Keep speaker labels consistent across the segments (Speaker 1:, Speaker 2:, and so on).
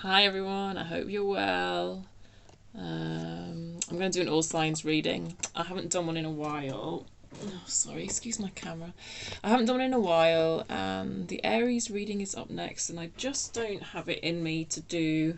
Speaker 1: Hi everyone, I hope you're well. I'm going to do an all signs reading. I haven't done one in a while. Oh, sorry, excuse my camera. I haven't done one in a while, and the Aries reading is up next, and I just don't have it in me to do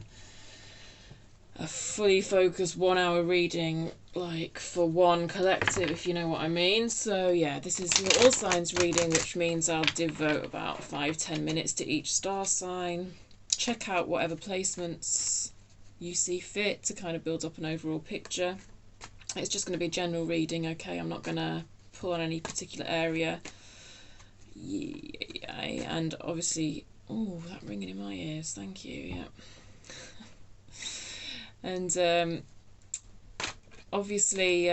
Speaker 1: a fully focused 1 hour reading, like for one collective, if you know what I mean. So yeah, this is your all signs reading, which means I'll devote about 5-10 minutes to each star sign. Check out whatever placements you see fit to kind of build up an overall picture. It's just going to be a general reading, okay? I'm not going to pull on any particular area. Yeah, and obviously, oh, that ringing in my ears, thank you, yeah. And obviously,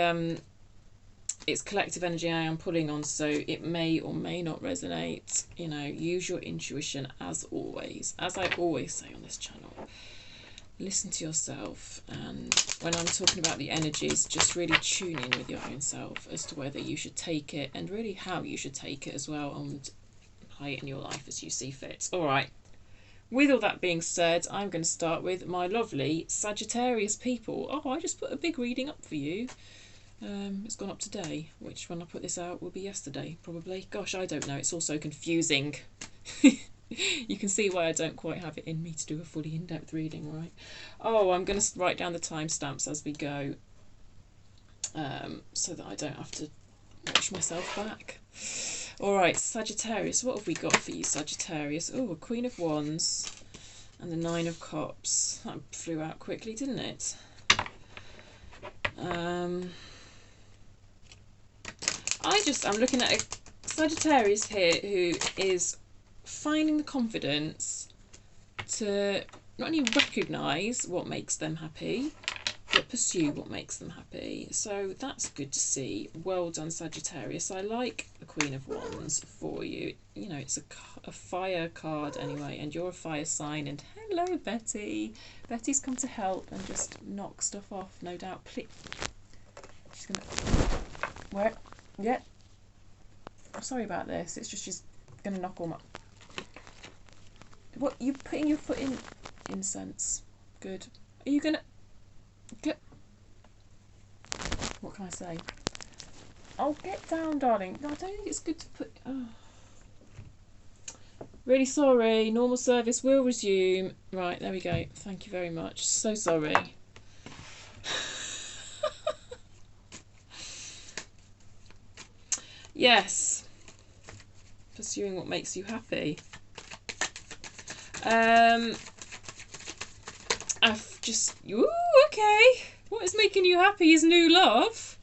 Speaker 1: it's collective energy I am pulling on, so it may or may not resonate. You know, use your intuition as always. As I always say on this channel, listen to yourself, and when I'm talking about the energies, just really tune in with your own self as to whether you should take it and really how you should take it as well, and apply it in your life as you see fit. All right. With all that being said, I'm going to start with my lovely Sagittarius people. Oh, I just put a big reading up for you. It's gone up today, which when I put this out will be yesterday, probably. Gosh, I don't know. It's all so confusing. You can see why I don't quite have it in me to do a fully in-depth reading, right? Oh, I'm going to write down the timestamps as we go, so that I don't have to watch myself back. All right, Sagittarius, what have we got for you, Sagittarius? Oh, a Queen of Wands and the Nine of Cups. That flew out quickly, didn't it? I'm looking at a Sagittarius here who is finding the confidence to not only recognise what makes them happy, but pursue what makes them happy. So that's good to see. Well done, Sagittarius. I like the Queen of Wands for you. You know, it's a fire card anyway, and you're a fire sign. And hello, Betty. Betty's come to help and just knock stuff off, no doubt. She's gonna... Where? Yeah. I'm sorry about this. It's just she's gonna knock all my... What, you putting your foot in incense? Good. Are you gonna... Get... What can I say? Oh, get down, darling. No, I don't think it's good to put... Oh. Really sorry. Normal service will resume. Right, there we go. Thank you very much. So sorry. Yes. Pursuing what makes you happy. I've just... Ooh, okay. What is making you happy is new love.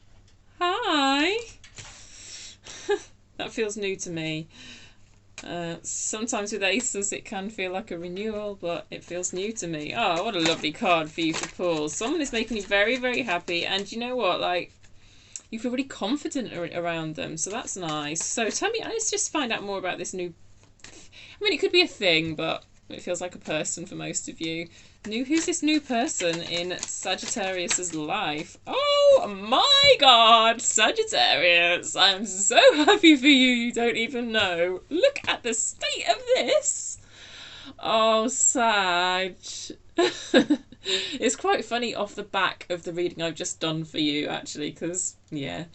Speaker 1: Hi. That feels new to me. Sometimes with aces it can feel like a renewal, but it feels new to me. Oh, what a lovely card for you to pull. Someone is making you very, very happy, and you know what, like, you feel really confident around them, so that's nice. So tell me, let's just find out more about this new... I mean, it could be a thing, but it feels like a person for most of you. Who's this new person in Sagittarius's life? Oh my god, Sagittarius! I'm so happy for you, you don't even know. Look at the state of this! Oh, Sag. It's quite funny off the back of the reading I've just done for you, actually, because, yeah,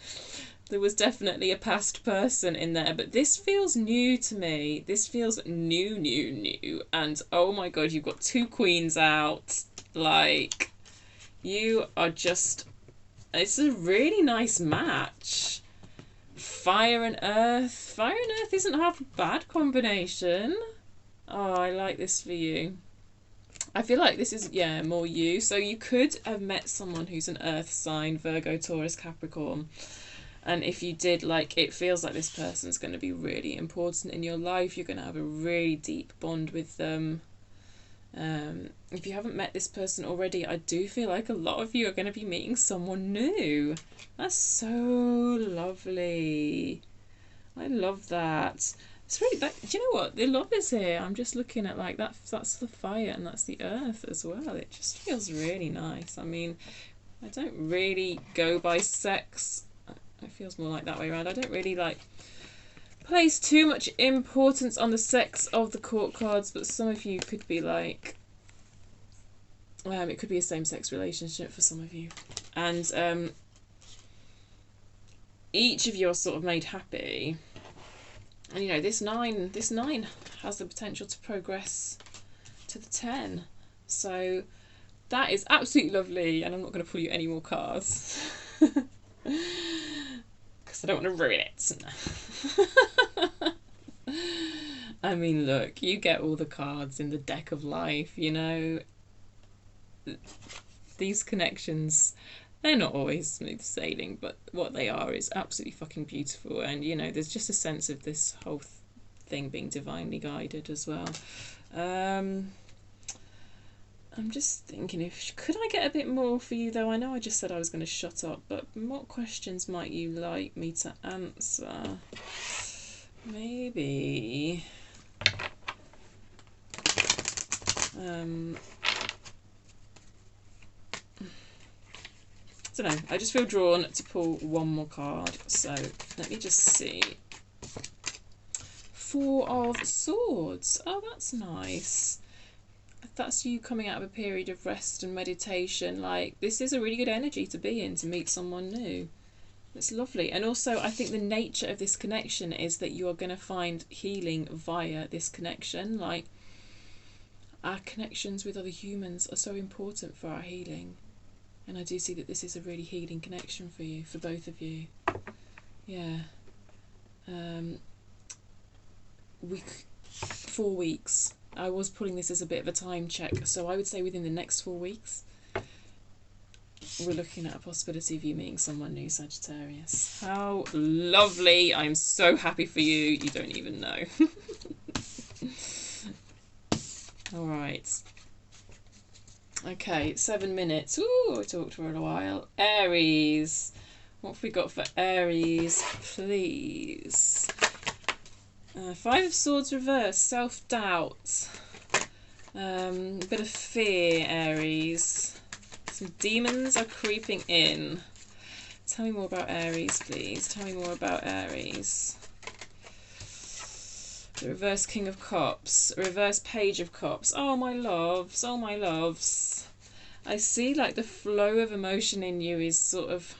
Speaker 1: there was definitely a past person in there, but this feels new to me. This feels new. And oh my god, you've got two queens out. Like, you are just... It's a really nice match. Fire and earth. Fire and earth isn't half a bad combination. Oh, I like this for you. I feel like this is, yeah, more you. So you could have met someone who's an earth sign, Virgo, Taurus, Capricorn. And if you did, like, it feels like this person's going to be really important in your life. You're going to have a really deep bond with them. If you haven't met this person already, I do feel like a lot of you are going to be meeting someone new. That's so lovely. I love that. It's really, that, do you know what? The love is here. I'm just looking at, like, that's the fire and that's the earth as well. It just feels really nice. I mean, I don't really go by sex. It feels more like that way around. I don't really, like, place too much importance on the sex of the court cards, but some of you could be, like, It could be a same-sex relationship for some of you. And each of you are sort of made happy. And you know, this nine has the potential to progress to the 10. So that is absolutely lovely, and I'm not going to pull you any more cards because I don't want to ruin it. I mean, look, you get all the cards in the deck of life, you know. These connections, they're not always smooth sailing, but what they are is absolutely fucking beautiful. And you know, there's just a sense of this whole thing being divinely guided as well. I'm just thinking, could I get a bit more for you though? I know I just said I was going to shut up, but what questions might you like me to answer? Maybe I don't know, I just feel drawn to pull one more card, so let me just see. 4 of Swords. Oh, that's nice. That's you coming out of a period of rest and meditation. Like, this is a really good energy to be in, to meet someone new. It's lovely. And also, I think the nature of this connection is that you are going to find healing via this connection. Like, our connections with other humans are so important for our healing. And I do see that this is a really healing connection for you, for both of you. Yeah. 4 weeks. I was pulling this as a bit of a time check, so I would say within the next 4 weeks, we're looking at a possibility of you meeting someone new, Sagittarius. How lovely. I'm so happy for you. You don't even know. All right. Okay, 7 minutes. Ooh, I talked for a while. Aries. What have we got for Aries, please? 5 of Swords reversed. Self-doubt. A bit of fear, Aries. Some demons are creeping in. Tell me more about Aries, please. Tell me more about Aries. The reverse King of Cups. Reverse Page of Cups. Oh, my loves. Oh, my loves. I see, like, the flow of emotion in you is sort of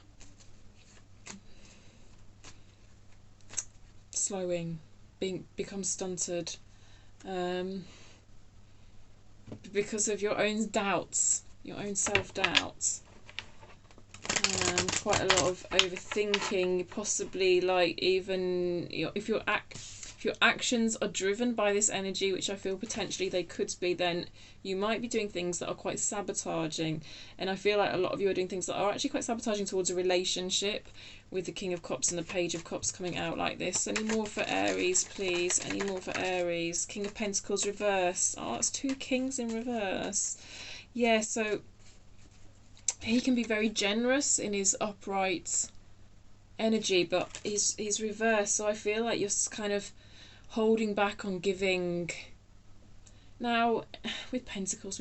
Speaker 1: slowing, become stunted, because of your own doubts, your own self-doubt. Quite a lot of overthinking, possibly, like, even if your actions are driven by this energy, which I feel potentially they could be, then you might be doing things that are quite sabotaging. And I feel like a lot of you are doing things that are actually quite sabotaging towards a relationship, with the King of Cups and the Page of Cups coming out like this. Any more for Aries, please? Any more for Aries? King of Pentacles reverse. Oh, it's 2 kings in reverse. Yeah, so he can be very generous in his upright energy, but he's reversed. So I feel like you're kind of holding back on giving. Now, with Pentacles,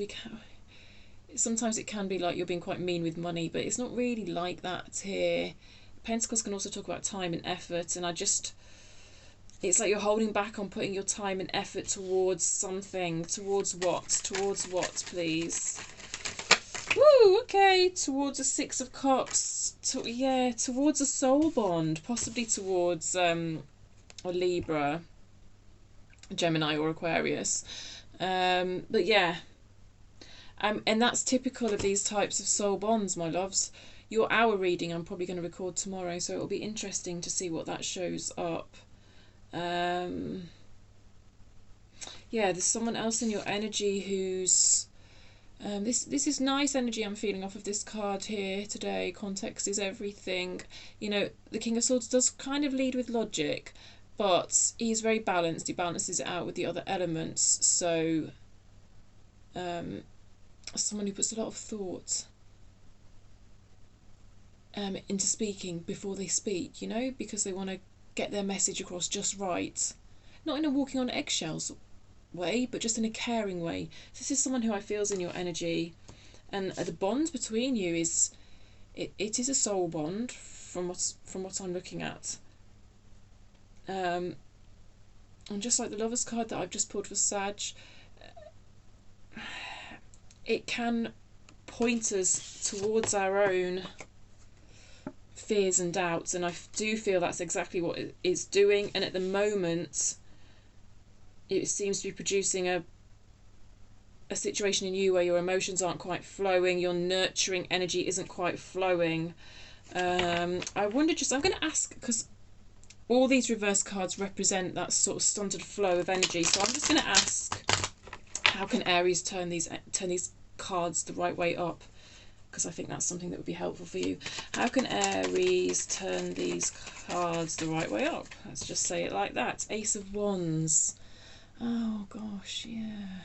Speaker 1: sometimes it can be like you're being quite mean with money, but it's not really like that here. Pentacles can also talk about time and effort, and it's like you're holding back on putting your time and effort towards something. Towards what? Towards what, please? Woo, okay. Towards a 6 of Cups. Towards a soul bond. Possibly towards a Libra, Gemini or Aquarius. But yeah. And that's typical of these types of soul bonds, my loves. Your hour reading I'm probably going to record tomorrow, so it'll be interesting to see what that shows up. Yeah, there's someone else in your energy who's... this is nice energy I'm feeling off of this card here today. Context is everything. You know, the King of Swords does kind of lead with logic, but he's very balanced. He balances it out with the other elements. So, someone who puts a lot of thought into speaking before they speak, you know, because they want to get their message across just right. Not in a walking on eggshells way, but just in a caring way. This is someone who I feel's in your energy, and the bond between you is it is a soul bond from what I'm looking at. And just like the Lovers card that I've just pulled for Sag, it can point us towards our own fears and doubts, and I do feel that's exactly what it is doing. And at the moment it seems to be producing a situation in you where your emotions aren't quite flowing, your nurturing energy isn't quite flowing. I wonder, I'm going to ask, because all these reverse cards represent that sort of stunted flow of energy, so I'm just going to ask, how can Aries turn these cards the right way up? Because I think that's something that would be helpful for you. How can Aries turn these cards the right way up? Let's just say it like that. Ace of Wands. Oh gosh, yeah.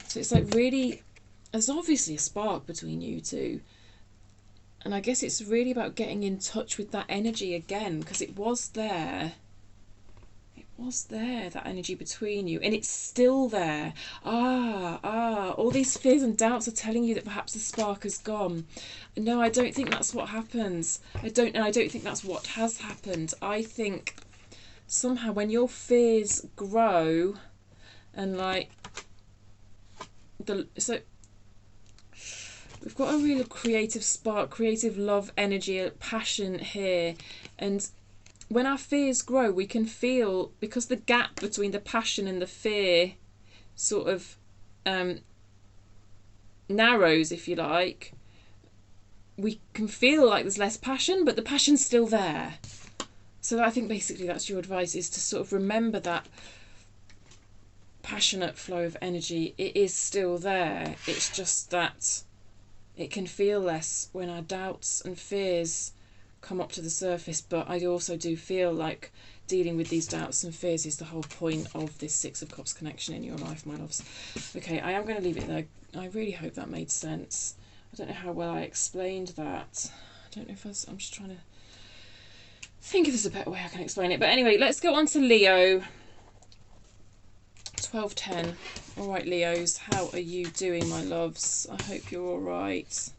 Speaker 1: So it's like really, there's obviously a spark between you two. And I guess it's really about getting in touch with that energy again, because it was there. It was there, that energy between you, and it's still there. All these fears and doubts are telling you that perhaps the spark has gone. No, I don't think that's what happens. I don't think that's what has happened. I think somehow when your fears grow and like we've got a real creative spark, creative love energy, passion here, and when our fears grow, we can feel, because the gap between the passion and the fear sort of narrows, if you like, we can feel like there's less passion, but the passion's still there. So I think basically that's your advice, is to sort of remember that passionate flow of energy. It is still there. It's just that it can feel less when our doubts and fears come up to the surface. But I also do feel like dealing with these doubts and fears is the whole point of this Six of Cups connection in your life, my loves. Okay, I am going to leave it there. I really hope that made sense. I don't know how well I explained that. I don't know if I'm just trying to think if there's a better way I can explain it. But anyway, let's go on to Leo. 12:10. All right, Leos, how are you doing, my loves? I hope you're all right.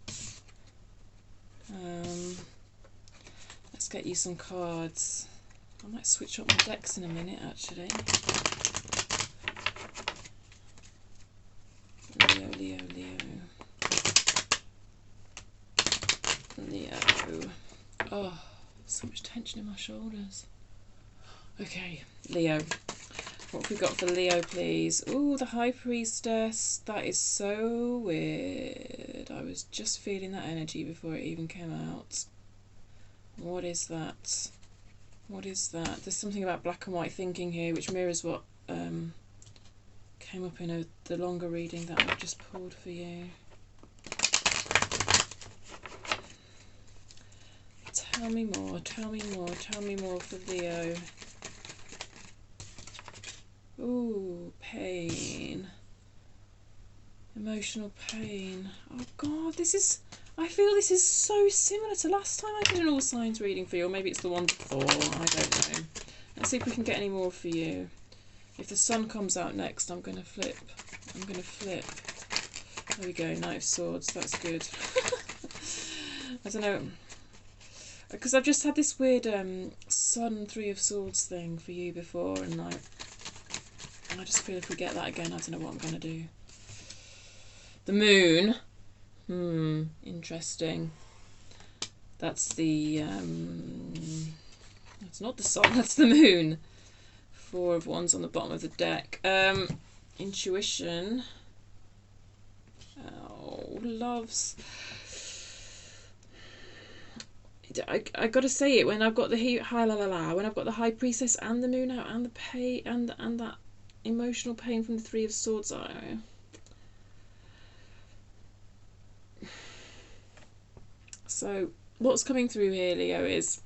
Speaker 1: Let's get you some cards. I might switch up my decks in a minute, actually. Leo. Oh, so much tension in my shoulders. Okay, Leo. What have we got for Leo, please? Ooh, the High Priestess. That is so weird. I was just feeling that energy before it even came out. What is that? What is that? There's something about black and white thinking here, which mirrors what came up in the longer reading that I've just pulled for you. Tell me more, tell me more, tell me more for Leo. Ooh, pain. Emotional pain. Oh God, I feel this is so similar to last time I did an all signs reading for you, or maybe it's the one before, I don't know. Let's see if we can get any more for you. If the sun comes out next, I'm going to flip. There we go, Knight of Swords, that's good. I don't know, because I've just had this weird Sun Three of Swords thing for you before, and I just feel if we get that again, I don't know what I'm going to do. The moon. Interesting. That's the... that's not the sun, that's the moon. Four of Wands on the bottom of the deck. Intuition. Oh, loves. I gotta say it, when I've got the when I've got the High Priestess and the moon out, and the pain and that emotional pain from the Three of Swords. So what's coming through here, Leo, is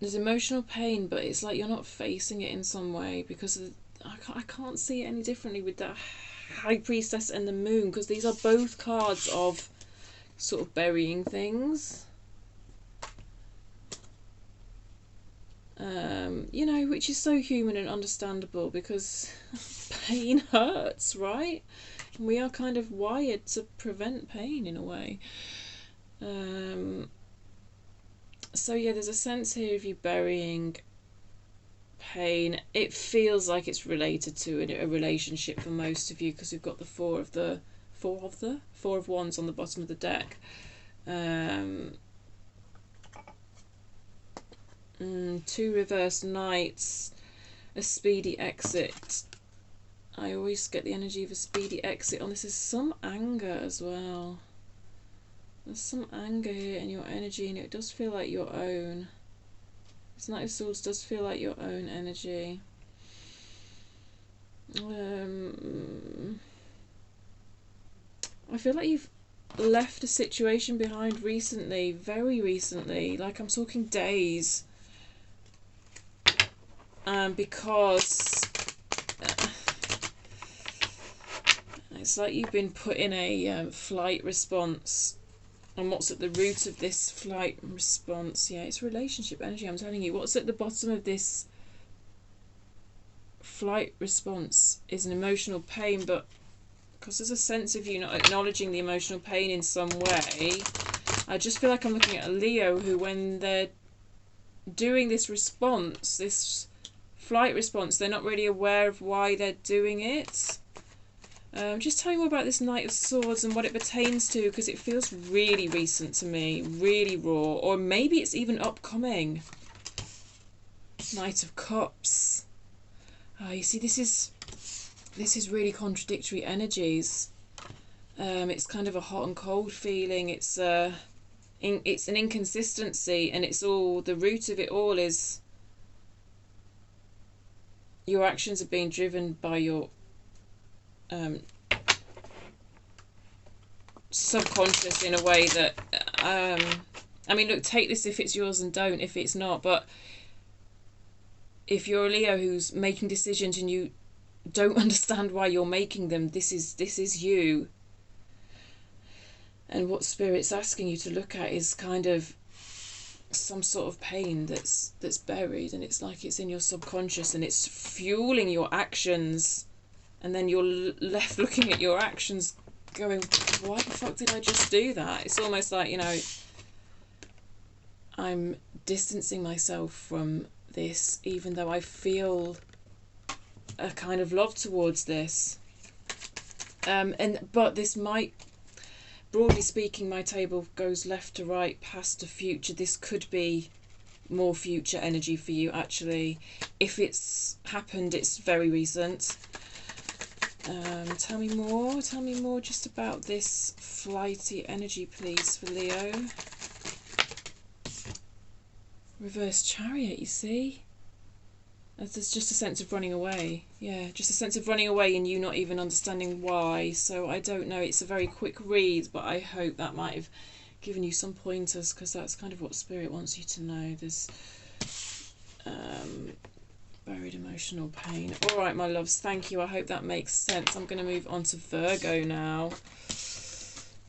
Speaker 1: there's emotional pain, but it's like you're not facing it in some way, because I can't see it any differently with the High Priestess and the moon, because these are both cards of sort of burying things. You know, which is so human and understandable, because pain hurts, right? And we are kind of wired to prevent pain in a way. So yeah, there's a sense here of you burying pain. It feels like it's related to a relationship for most of you, because we've got the four of wands on the bottom of the deck. Two reversed knights, a speedy exit. I always get the energy of a speedy exit on this. Is some anger as well. There's some anger here in your energy, and it does feel like your own. This Knight of Swords does feel like your own energy. I feel like you've left a situation behind recently, very recently, like I'm talking days. Because it's like you've been put in a flight response. And what's at the root of this flight response? Yeah, it's relationship energy, I'm telling you. What's at the bottom of this flight response is an emotional pain, but because there's a sense of you not acknowledging the emotional pain in some way, I just feel like I'm looking at a Leo who, when they're doing this response, this flight response, they're not really aware of why they're doing it. Just tell me more about this Knight of Swords and what it pertains to, because it feels really recent to me, really raw, or maybe it's even upcoming. Knight of Cups. You see, this is really contradictory energies. It's kind of a hot and cold feeling. It's an inconsistency, and it's all, the root of it all is your actions are being driven by your subconscious in a way that I mean, look, take this if it's yours and don't if it's not. But if you're a Leo who's making decisions and you don't understand why you're making them, this is you. And what Spirit's asking you to look at is kind of some sort of pain that's buried, and it's like it's in your subconscious and it's fueling your actions, and then you're left looking at your actions going, why the fuck did I just do that? It's almost like, you know, I'm distancing myself from this, even though I feel a kind of love towards this. But this might, broadly speaking, my table goes left to right, past to future. This could be more future energy for you, actually. If it's happened, it's very recent. Tell me more just about this flighty energy, please, for Leo. Reverse Chariot, you see? There's just a sense of running away. Yeah, just a sense of running away and you not even understanding why. So I don't know, it's a very quick read, but I hope that might have given you some pointers, because that's kind of what Spirit wants you to know. There's buried emotional pain. All right, my loves, thank you. I hope that makes sense. I'm going to move on to Virgo now.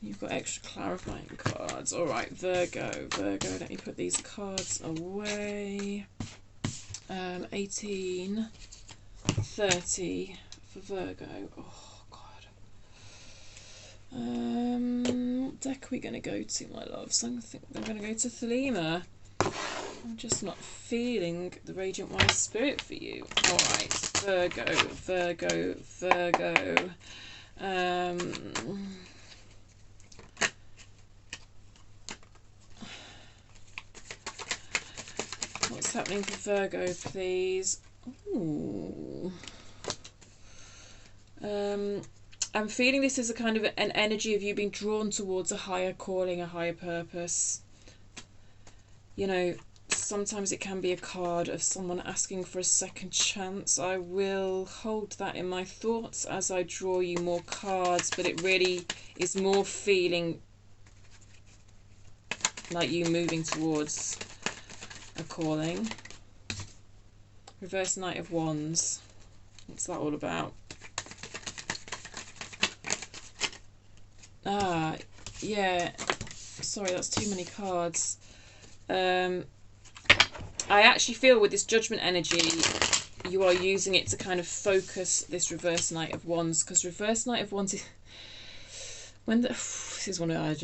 Speaker 1: You've got extra clarifying cards. All right, Virgo. Let me put these cards away. 18, 30 for Virgo. Oh, God. What deck are we going to go to, my loves? I think I'm going to go to Thelema. I'm just not feeling the Radiant Wise Spirit for you. Alright, Virgo. What's happening for Virgo, please? Ooh. I'm feeling this is a kind of an energy of you being drawn towards a higher calling, a higher purpose. You know, sometimes it can be a card of someone asking for a second chance. I will hold that in my thoughts as I draw you more cards, but it really is more feeling like you moving towards a calling. Reverse Knight of Wands. What's that all about? Ah, yeah. Sorry, that's too many cards. I actually feel with this Judgment energy, you are using it to kind of focus this Reverse Knight of Wands, because Reverse Knight of Wands is... this is one I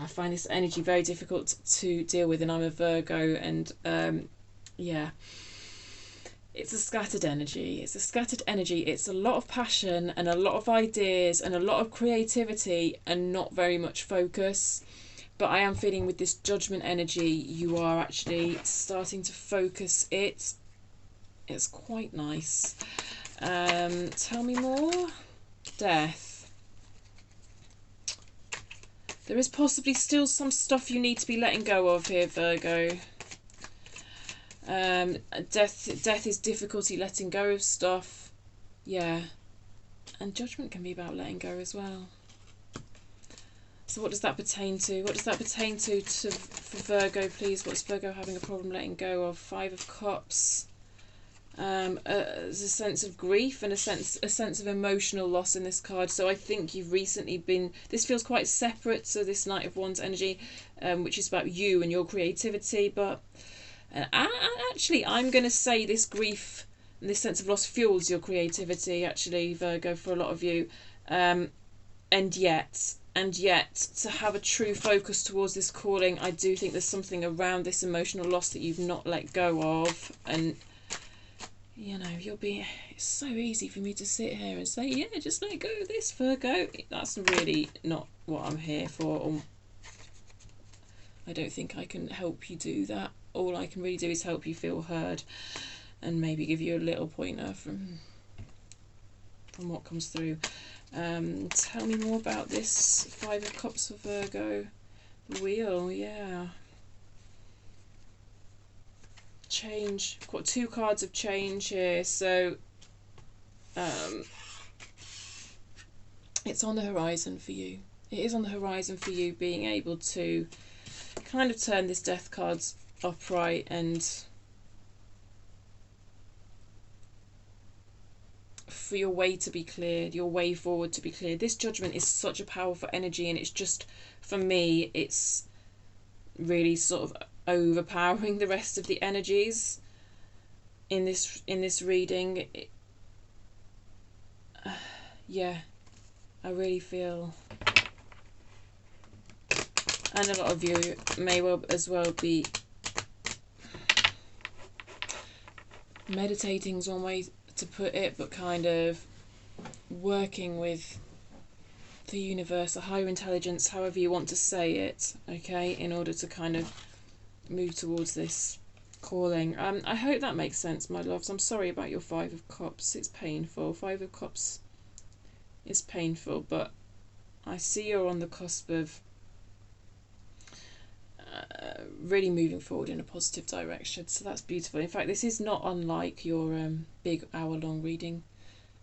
Speaker 1: find this energy very difficult to deal with, and I'm a Virgo, and yeah, it's a scattered energy. It's a scattered energy. It's a lot of passion and a lot of ideas and a lot of creativity and not very much focus. But I am feeling with this Judgment energy, you are actually starting to focus it. It's quite nice. Tell me more. Death. There is possibly still some stuff you need to be letting go of here, Virgo. Death is difficulty letting go of stuff. Yeah. And Judgment can be about letting go as well. So what does that pertain to? What does that pertain to for Virgo, please? What's Virgo having a problem letting go of? 5 of Cups. There's a sense of grief and a sense of emotional loss in this card. So I think you've recently been... This feels quite separate to this Knight of Wands energy, which is about you and your creativity. But actually, I'm going to say this grief and this sense of loss fuels your creativity, actually, Virgo, for a lot of you. And yet, to have a true focus towards this calling, I do think there's something around this emotional loss that you've not let go of. And, you know, it's so easy for me to sit here and say, yeah, just let go of this, Virgo. That's really not what I'm here for. I don't think I can help you do that. All I can really do is help you feel heard and maybe give you a little pointer from what comes through. Tell me more about this 5 of Cups for Virgo. The Wheel, yeah. Change. I've got 2 cards of change here, so it's on the horizon for you. It is on the horizon for you, being able to kind of turn this Death card upright and for your way to be cleared, your way forward to be cleared. This Judgment is such a powerful energy, and it's just, for me, it's really sort of overpowering the rest of the energies in this reading. Yeah, I really feel, and a lot of you may well as well be meditating is one way to put it, but kind of working with the universe, a higher intelligence, however you want to say it, okay, in order to kind of move towards this calling. I hope that makes sense, my loves. I'm sorry about your 5 of Cups. It's painful. 5 of Cups is painful, but I see you're on the cusp of really moving forward in a positive direction, so that's beautiful. In fact, this is not unlike your big hour-long reading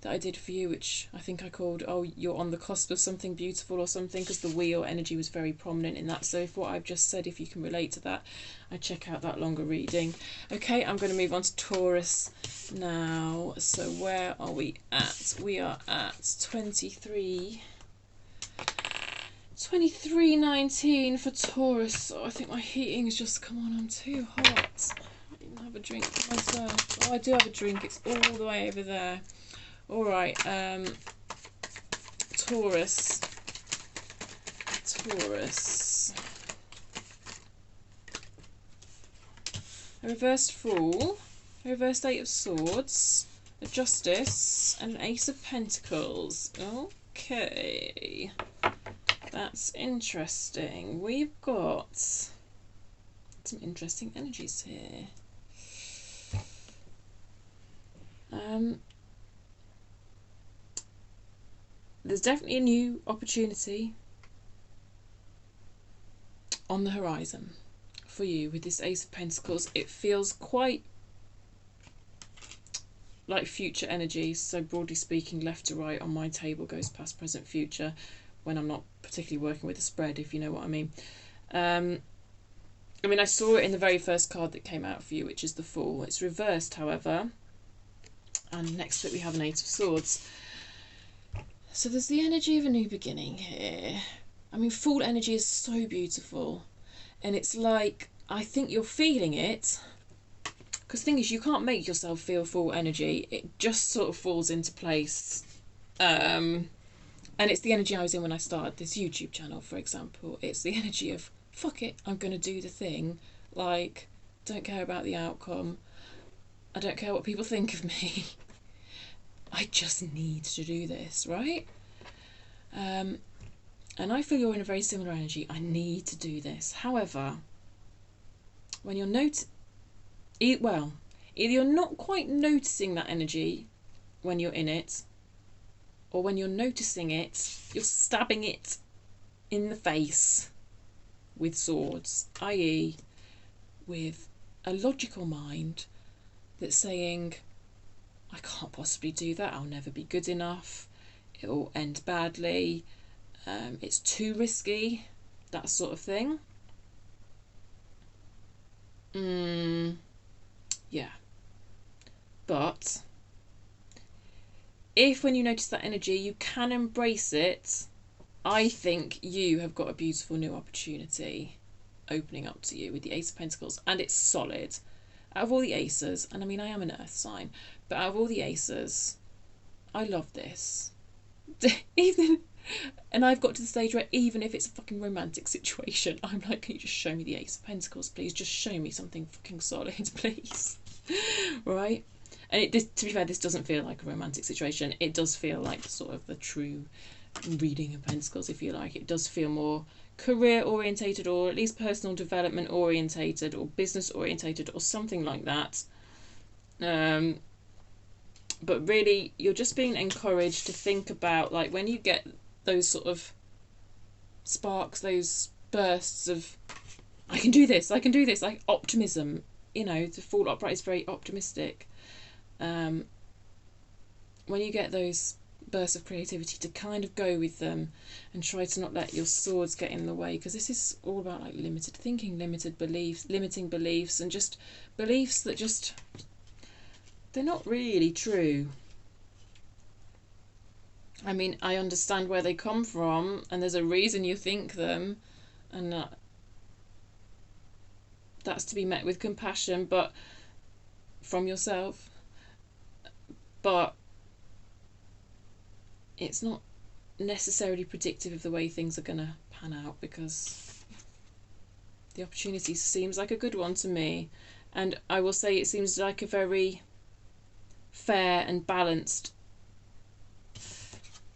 Speaker 1: that I did for you, which I think I called, oh, you're on the cusp of something beautiful or something, because the Wheel energy was very prominent in that. So if what I've just said, if you can relate to that, I check out that longer reading. Okay, I'm going to move on to Taurus now. So where are we at? We are at 23:19 for Taurus. Oh, I think my heating has just come on. I'm too hot. I didn't have a drink myself. Oh, I do have a drink. It's all the way over there. All right. Taurus. A reversed Fool. A reversed 8 of Swords. A Justice. And an Ace of Pentacles. Okay. That's interesting. We've got some interesting energies here. There's definitely a new opportunity on the horizon for you with this Ace of Pentacles. It feels quite like future energy. So broadly speaking, left to right on my table goes past, present, future, when I'm not particularly working with a spread, if you know what I mean. I mean, I saw it in the very first card that came out for you, which is the Fool. It's reversed, however. And next to it we have an 8 of Swords. So there's the energy of a new beginning here. I mean, Fool energy is so beautiful. And it's like, I think you're feeling it. Because the thing is, you can't make yourself feel Fool energy. It just sort of falls into place. And it's the energy I was in when I started this YouTube channel, for example. It's the energy of, fuck it, I'm going to do the thing. Like, don't care about the outcome. I don't care what people think of me. I just need to do this, right? And I feel you're in a very similar energy. I need to do this. However, when you're either you're not quite noticing that energy when you're in it, or when you're noticing it, you're stabbing it in the face with swords, i.e. with a logical mind that's saying, I can't possibly do that, I'll never be good enough, it'll end badly, it's too risky, that sort of thing. Yeah. But if when you notice that energy you can embrace it, I think you have got a beautiful new opportunity opening up to you with the Ace of Pentacles, and it's solid. Out of all the aces, and I mean I am an earth sign, but out of all the aces, I love this. And I've got to the stage where even if it's a fucking romantic situation, I'm like, can you just show me the Ace of Pentacles, please? Just show me something fucking solid, please. Right? And to be fair, this doesn't feel like a romantic situation. It does feel like sort of the true reading of Pentacles, if you like. It does feel more career orientated, or at least personal development orientated, or business orientated, or something like that. But really, you're just being encouraged to think about, like, when you get those sort of sparks, those bursts of I can do this, like optimism. You know, the Fool upright is very optimistic. When you get those bursts of creativity, to kind of go with them and try to not let your swords get in the way, because this is all about like limited thinking, limited beliefs, limiting beliefs, and just beliefs that just they're not really true. I mean, I understand where they come from, and there's a reason you think them, and that's to be met with compassion, but from yourself. But it's not necessarily predictive of the way things are going to pan out, because the opportunity seems like a good one to me. And I will say it seems like a very fair and balanced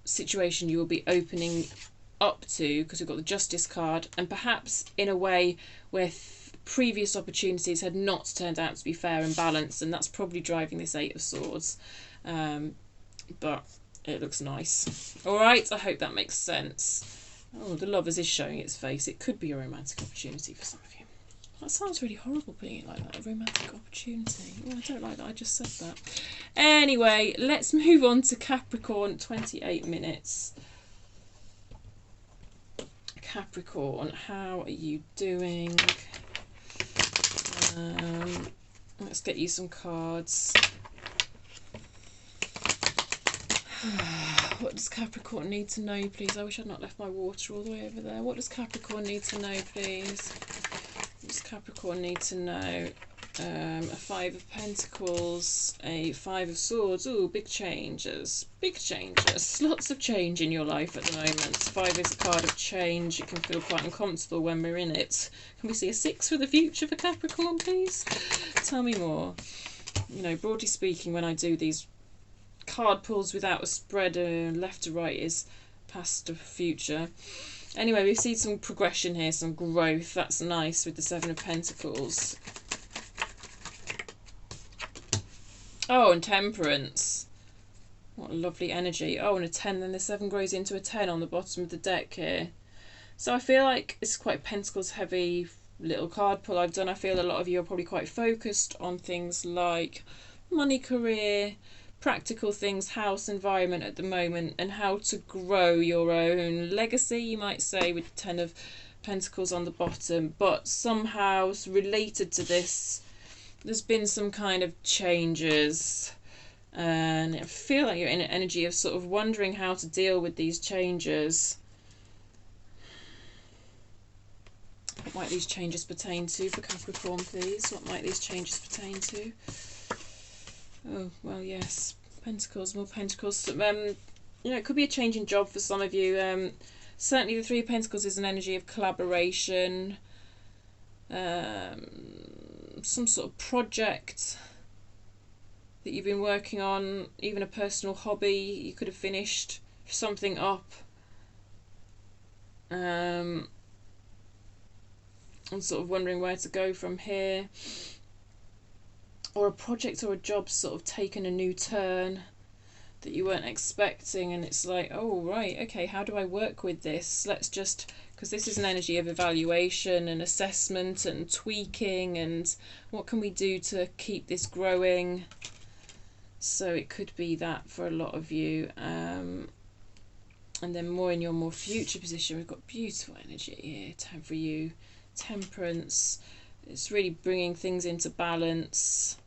Speaker 1: situation you will be opening up to, because we've got the Justice card, and perhaps in a way where previous opportunities had not turned out to be fair and balanced, and that's probably driving this Eight of Swords. But it looks nice. Alright, I hope that makes sense. Oh, the Lovers is showing its face. It could be a romantic opportunity for some of you. That sounds really horrible putting it like that, a romantic opportunity. Oh, I don't like that, I just said that. Anyway, let's move on to Capricorn, 28 minutes. Capricorn, how are you doing? Let's get you some cards. What does Capricorn need to know, please? I wish I'd not left my water all the way over there. What does Capricorn need to know, please? What does Capricorn need to know? A Five of Pentacles, a Five of Swords. Ooh, big changes. Big changes. Lots of change in your life at the moment. Five is a card of change. It can feel quite uncomfortable when we're in it. Can we see a 6 for the future for Capricorn, please? Tell me more. You know, broadly speaking, when I do these card pulls without a spread, left to right is past to future. Anyway, we've seen some progression here, some growth. That's nice with the Seven of Pentacles. Oh, and Temperance. What a lovely energy. Oh, and a 10, then the 7 grows into a 10 on the bottom of the deck here. So I feel like it's quite a Pentacles heavy little card pull I've done. I feel a lot of you are probably quite focused on things like money, career, practical things, house, environment at the moment, and how to grow your own legacy, you might say, with 10 of Pentacles on the bottom. But somehow related to this, there's been some kind of changes, and I feel like you're in an energy of sort of wondering how to deal with these changes. What might these changes pertain to for Capricorn, please? What might these changes pertain to? Oh, well, yes. Pentacles, more Pentacles. You know, it could be a change in job for some of you. Certainly the Three of Pentacles is an energy of collaboration. Some sort of project that you've been working on, even a personal hobby. You could have finished something up. And sort of wondering where to go from here. Or a project or a job sort of taken a new turn that you weren't expecting, and it's like, oh right, okay, how do I work with this? Let's just, because this is an energy of evaluation and assessment and tweaking, and what can we do to keep this growing? So it could be that for a lot of you. And then more in your more future position, we've got beautiful energy here, time for you, temperance. It's really bringing things into balance.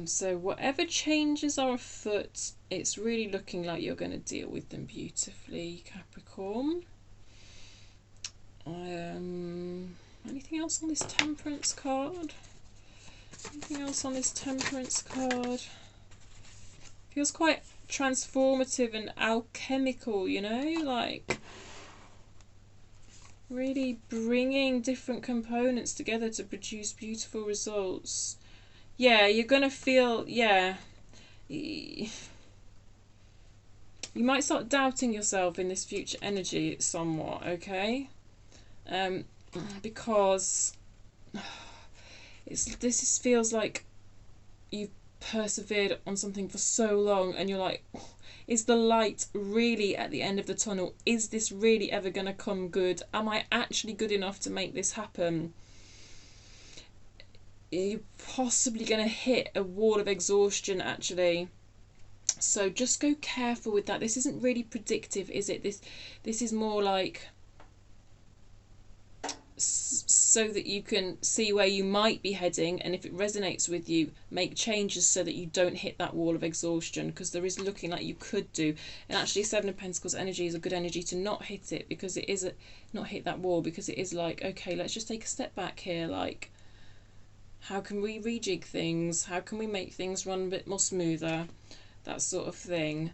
Speaker 1: So whatever changes are afoot, it's really looking like you're going to deal with them beautifully, Capricorn. Anything else on this temperance card? Anything else on this temperance card? Feels quite transformative and alchemical, you know, like really bringing different components together to produce beautiful results. Yeah, you're gonna feel, yeah, you might start doubting yourself in this future energy somewhat, okay? Because this feels like you've persevered on something for so long, and you're like, is the light really at the end of the tunnel? Is this really ever going to come good? Am I actually good enough to make this happen? You're possibly going to hit a wall of exhaustion, actually. So just go careful with that. This isn't really predictive, is it? This is more like so that you can see where you might be heading, and if it resonates with you, make changes so that you don't hit that wall of exhaustion, because there is looking like you could do. And actually Seven of Pentacles energy is a good energy to not hit it, because it is not hit that wall, because it is like, okay, let's just take a step back here, like how can we rejig things, how can we make things run a bit more smoother, that sort of thing.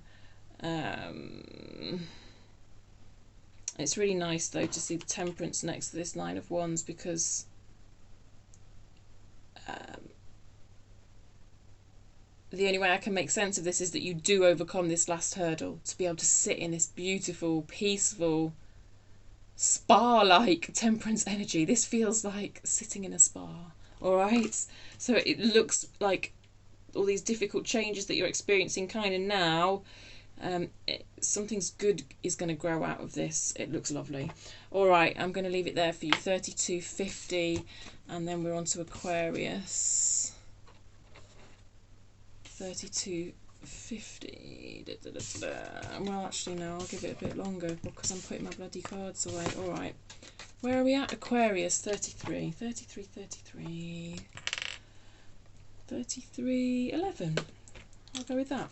Speaker 1: It's really nice though to see the temperance next to this Nine of Wands, because the only way I can make sense of this is that you do overcome this last hurdle to be able to sit in this beautiful, peaceful, spa-like temperance energy. This feels like sitting in a spa, all right? So it looks like all these difficult changes that you're experiencing kind of now, something's good is going to grow out of this. It looks lovely. All right, I'm going to leave it there for you. 3250, and then we're on to Aquarius. 3250. Well, actually no, I'll give it a bit longer because I'm putting my bloody cards away. All right, where are we at? Aquarius. 3311. I'll go with that.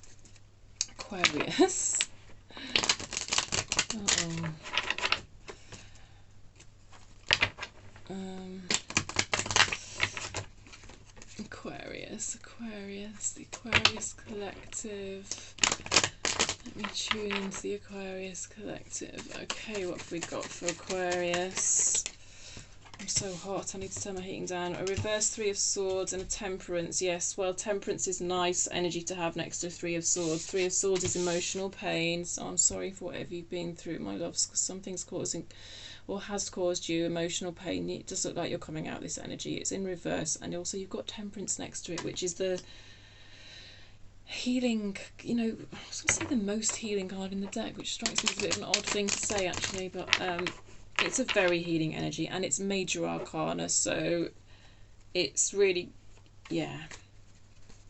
Speaker 1: Aquarius. Aquarius, the Aquarius Collective. Let me tune into the Aquarius Collective. Okay, what have we got for Aquarius? I'm so hot, I need to turn my heating down. A reverse Three of Swords and a Temperance. Yes, well, Temperance is nice energy to have next to Three of Swords. Three of Swords is emotional pain, so I'm sorry for whatever you've been through, my loves, because something's causing or has caused you emotional pain. It does look like you're coming out this energy. It's in reverse, and also you've got Temperance next to it, which is the healing, you know, I was going to say the most healing card in the deck, which strikes me as a bit of an odd thing to say actually, but it's a very healing energy, and it's major arcana, so it's really, yeah,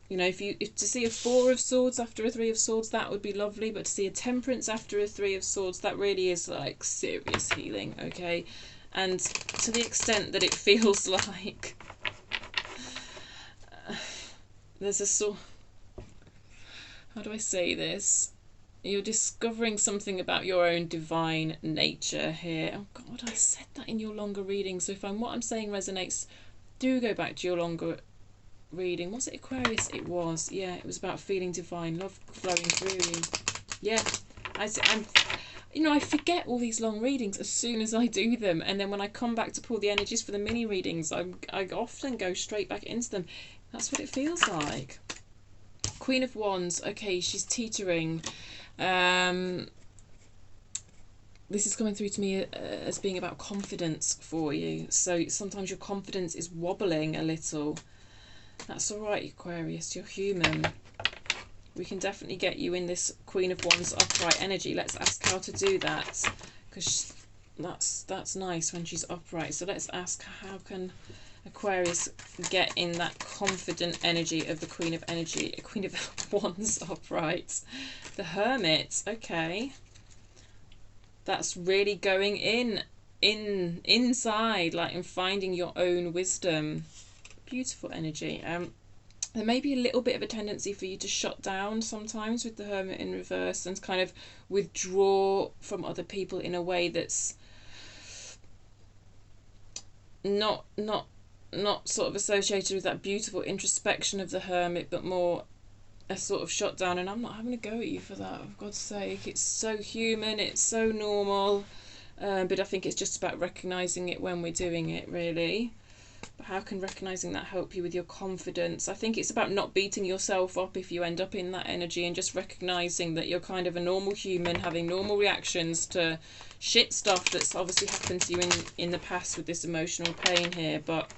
Speaker 1: you know, if to see a Four of Swords after a Three of Swords, that would be lovely, but to see a Temperance after a Three of Swords, that really is like serious healing, okay? And to the extent that it feels like there's a sort, how do I say this? You're discovering something about your own divine nature here. Oh God, I said that in your longer reading. So if what I'm saying resonates, do go back to your longer reading. Was it Aquarius? It was. Yeah, it was about feeling divine, love flowing through you. Yeah, I'm. You know, I forget all these long readings as soon as I do them, and then when I come back to pull the energies for the mini readings, I often go straight back into them. That's what it feels like. Queen of Wands. Okay, she's teetering. This is coming through to me as being about confidence for you. So sometimes your confidence is wobbling a little. That's all right, Aquarius. You're human. We can definitely get you in this Queen of Wands upright energy. Let's ask how to do that, because that's nice when she's upright. So let's ask, how can Aquarius get in that confident energy of the Queen of Wands upright? The Hermit. Okay. That's really going inside, like, and finding your own wisdom. Beautiful energy. There may be a little bit of a tendency for you to shut down sometimes with the Hermit in reverse and kind of withdraw from other people in a way that's not sort of associated with that beautiful introspection of the Hermit, but more a sort of shut down. And I'm not having a go at you for that, for God's sake. It's so human, it's so normal, but I think it's just about recognising it when we're doing it, really. But how can recognising that help you with your confidence? I think it's about not beating yourself up if you end up in that energy, and just recognising that you're kind of a normal human having normal reactions to shit stuff that's obviously happened to you in the past with this emotional pain here. But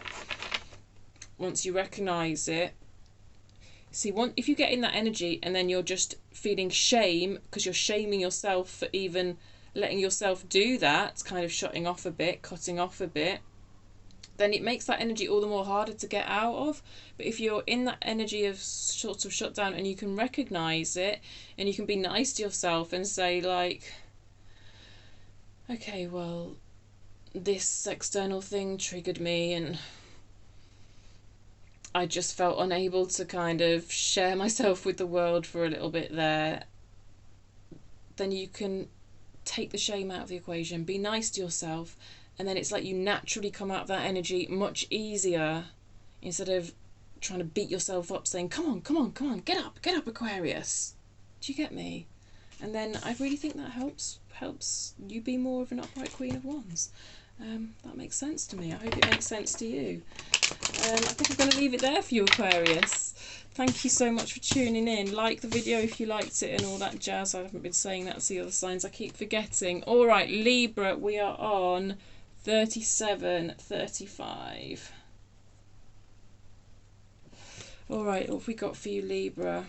Speaker 1: once you recognise it, see, if you get in that energy and then you're just feeling shame because you're shaming yourself for even letting yourself do that, kind of shutting off a bit, cutting off a bit, then it makes that energy all the more harder to get out of. But if you're in that energy of sort of shut down and you can recognise it and you can be nice to yourself and say, like, okay, well, this external thing triggered me and I just felt unable to kind of share myself with the world for a little bit there, then you can take the shame out of the equation, be nice to yourself, and then it's like you naturally come out of that energy much easier, instead of trying to beat yourself up saying, come on, come on, come on, get up, Aquarius. Do you get me? And then I really think that helps you be more of an upright Queen of Wands. That makes sense to me. I hope it makes sense to you. I think I'm going to leave it there for you, Aquarius. Thank you so much for tuning in. Like the video if you liked it and all that jazz. I haven't been saying that to the other signs. I keep forgetting. All right, Libra, we are on 37-35. All right, what have we got for you, Libra?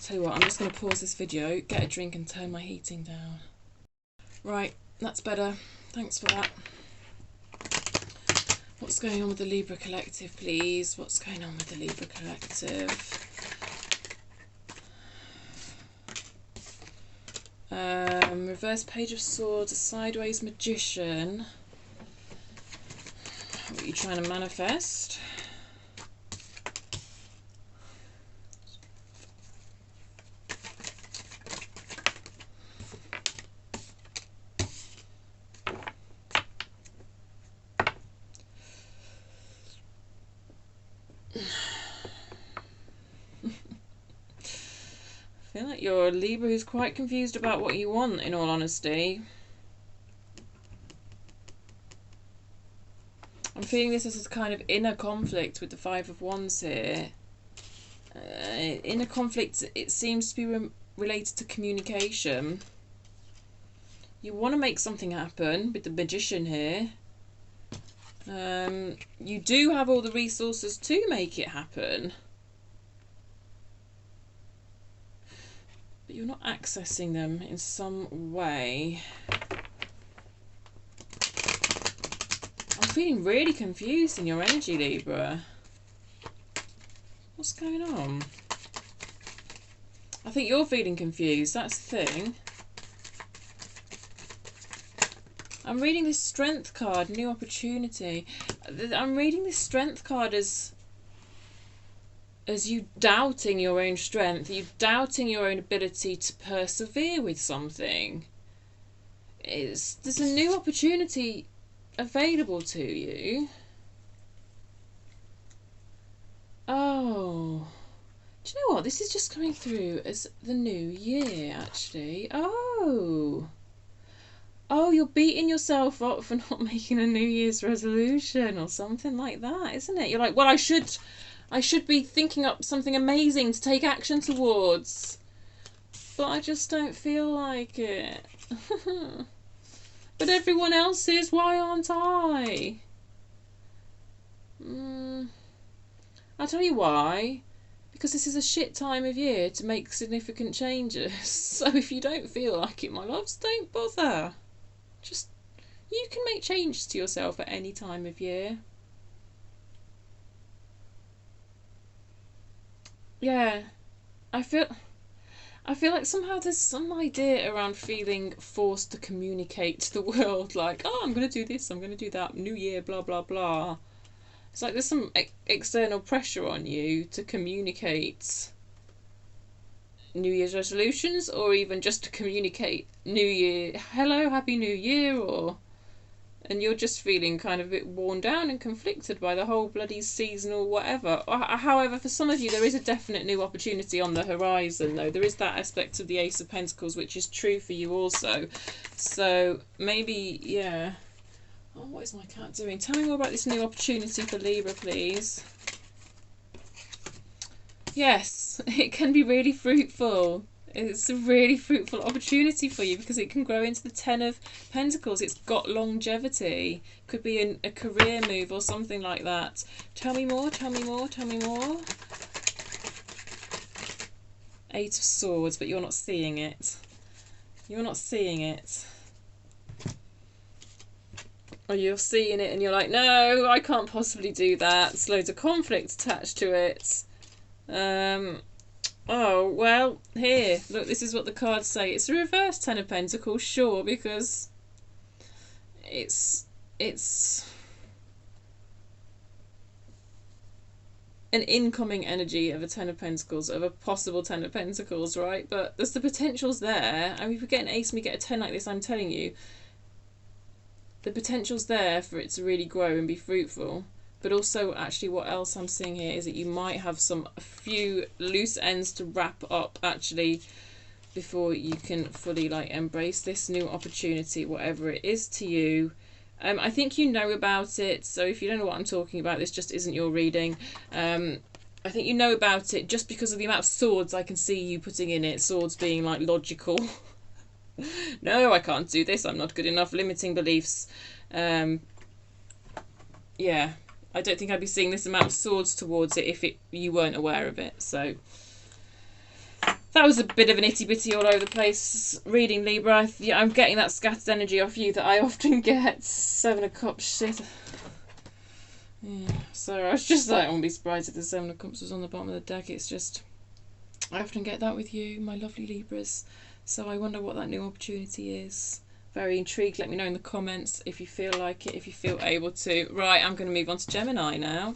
Speaker 1: Tell you what, I'm just going to pause this video, get a drink and turn my heating down. Right, that's better. Thanks for that. What's going on with the Libra Collective, please? What's going on with the Libra Collective? Reverse Page of Swords, a sideways Magician. What are you trying to manifest? I feel like you're a Libra who's quite confused about what you want, in all honesty. I'm feeling this as a kind of inner conflict with the Five of Wands here. Inner conflict, it seems to be related to communication. You want to make something happen with the Magician here. You do have all the resources to make it happen, but you're not accessing them in some way. I'm feeling really confused in your energy, Libra. What's going on? I think you're feeling confused, that's the thing. I'm reading this Strength card, new opportunity. I'm reading this Strength card as you doubting your own strength, you doubting your own ability to persevere with something. There's a new opportunity available to you. Oh, do you know what? This is just coming through as the new year, actually. Oh, you're beating yourself up for not making a New Year's resolution or something like that, isn't it? You're like, well, I should I should be thinking up something amazing to take action towards. But I just don't feel like it. But everyone else is, why aren't I? I'll tell you why. Because this is a shit time of year to make significant changes. So if you don't feel like it, my loves, don't bother. Just, you can make changes to yourself at any time of year. Yeah, I feel like somehow there's some idea around feeling forced to communicate to the world, like, oh, I'm going to do this, I'm going to do that, New Year, blah, blah, blah. It's like there's some external pressure on you to communicate New Year's resolutions, or even just to communicate New Year, hello, Happy New Year, and you're just feeling kind of a bit worn down and conflicted by the whole bloody seasonal whatever. However, for some of you, there is a definite new opportunity on the horizon, though. There is that aspect of the Ace of Pentacles, which is true for you also. So maybe, yeah. Oh, what is my cat doing? Tell me more about this new opportunity for Libra, please. Yes, it can be really fruitful. It's a really fruitful opportunity for you because it can grow into the 10 of Pentacles. It's got longevity. Could be a career move or something like that. Tell me more, tell me more, tell me more. 8 of Swords, but you're not seeing it. You're not seeing it. Or you're seeing it and you're like, no, I can't possibly do that. There's loads of conflict attached to it. Oh, well, here, look, this is what the cards say. It's a reverse 10 of Pentacles, sure, because it's an incoming energy of a 10 of Pentacles, of a possible 10 of Pentacles, right? But there's the potential's there. I mean, if we get an ace and we get a 10 like this, I'm telling you, the potential's there for it to really grow and be fruitful. But also, actually, what else I'm seeing here is that you might have a few loose ends to wrap up, actually, before you can fully, like, embrace this new opportunity, whatever it is to you. I think you know about it, so if you don't know what I'm talking about, this just isn't your reading. I think you know about it just because of the amount of swords I can see you putting in it. Swords being, like, logical. No, I can't do this, I'm not good enough, limiting beliefs. Yeah, I don't think I'd be seeing this amount of swords towards it if you weren't aware of it. So that was a bit of an itty-bitty all over the place reading, Libra. Yeah, I'm getting that scattered energy off you that I often get. 7 of Cups, shit. Yeah, so I was just like, I wouldn't be surprised if the 7 of Cups was on the bottom of the deck. It's just, I often get that with you, my lovely Libras. So I wonder what that new opportunity is. Very intrigued. Let me know in the comments if you feel like it, if you feel able to. Right, I'm going to move on to Gemini now.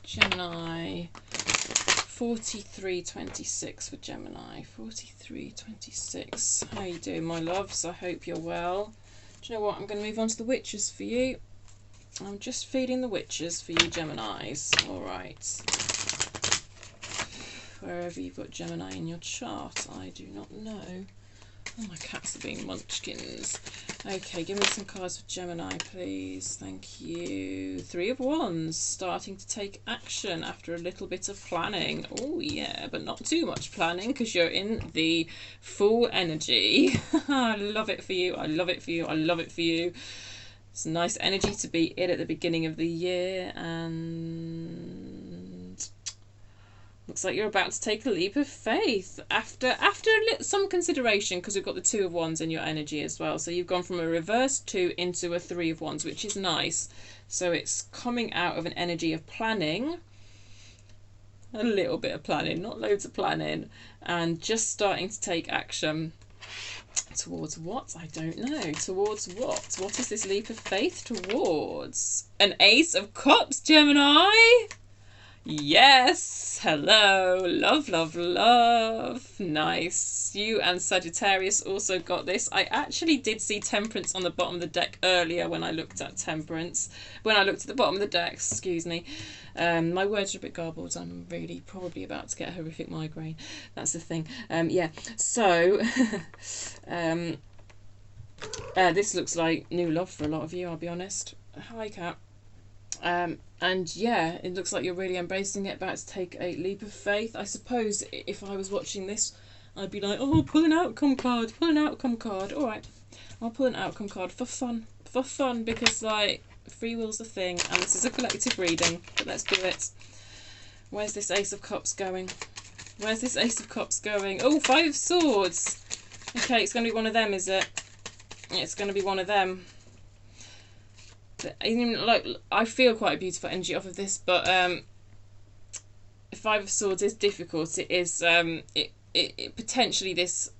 Speaker 1: Gemini. 4326 for Gemini. 4326. How you doing, my loves? I hope you're well. Do you know what? I'm going to move on to the witches for you. I'm just feeding the witches for you, Geminis. All right. Wherever you've got Gemini in your chart, I do not know. Oh, my cats are being munchkins. Okay, give me some cards for Gemini, please. Thank you. 3 of Wands, starting to take action after a little bit of planning. Oh, yeah, but not too much planning because you're in the full energy. I love it for you. I love it for you. I love it for you. It's a nice energy to be in at the beginning of the year, and looks like you're about to take a leap of faith after some consideration, because we've got the 2 of Wands in your energy as well. So you've gone from a reverse 2 into a 3 of Wands, which is nice. So it's coming out of an energy of planning, a little bit of planning, not loads of planning, and just starting to take action. Towards what? I don't know. Towards what? What is this leap of faith towards? An Ace of Cups, Gemini? Yes, hello, love, love, love. Nice. You and Sagittarius also got this. I actually did see Temperance on the bottom of the deck earlier when I looked at Temperance. When I looked at the bottom of the deck, excuse me. My words are a bit garbled. I'm really probably about to get a horrific migraine. That's the thing. Yeah, so this looks like new love for a lot of you, I'll be honest. Hi, Kat. And yeah, it looks like you're really embracing it, about to take a leap of faith. I suppose if I was watching this, I'd be like, oh, pull an outcome card, pull an outcome card. All right, I'll pull an outcome card for fun, because like free will's a thing, and this is a collective reading. But let's do it. Where's this Ace of Cups going? Where's this Ace of Cups going? Oh, Five of Swords. Okay, it's going to be one of them, is it? It's going to be one of them. Like, I feel quite a beautiful energy off of this, but Five of Swords is difficult. It is it potentially this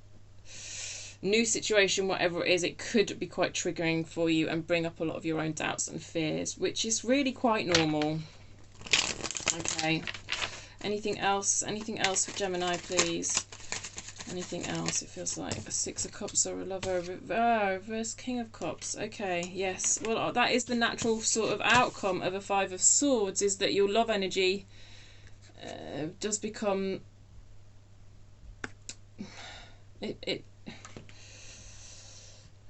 Speaker 1: new situation, whatever it is, it could be quite triggering for you and bring up a lot of your own doubts and fears, which is really quite normal. Okay, anything else for Gemini, please? Anything else? It feels like a Six of Cups or a Lover. Reverse King of Cups. Okay, yes. Well, that is the natural sort of outcome of a Five of Swords, is that your love energy does become... It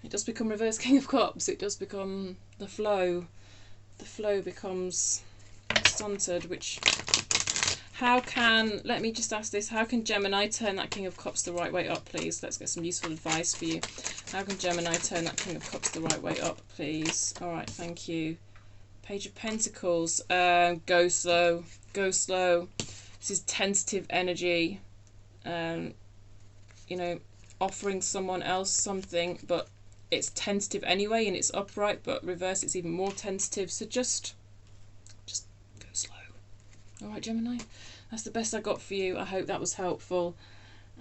Speaker 1: does become Reverse King of Cups. It does become the flow. The flow becomes stunted, which... let me just ask this, how can Gemini turn that King of Cups the right way up, please? Let's get some useful advice for you. How can Gemini turn that King of Cups the right way up, please? All right, thank you. Page of Pentacles, go slow, go slow. This is tentative energy, you know, offering someone else something, but it's tentative anyway, and it's upright, but reverse, it's even more tentative, so just go slow. All right, Gemini, that's the best I got for you. I hope that was helpful.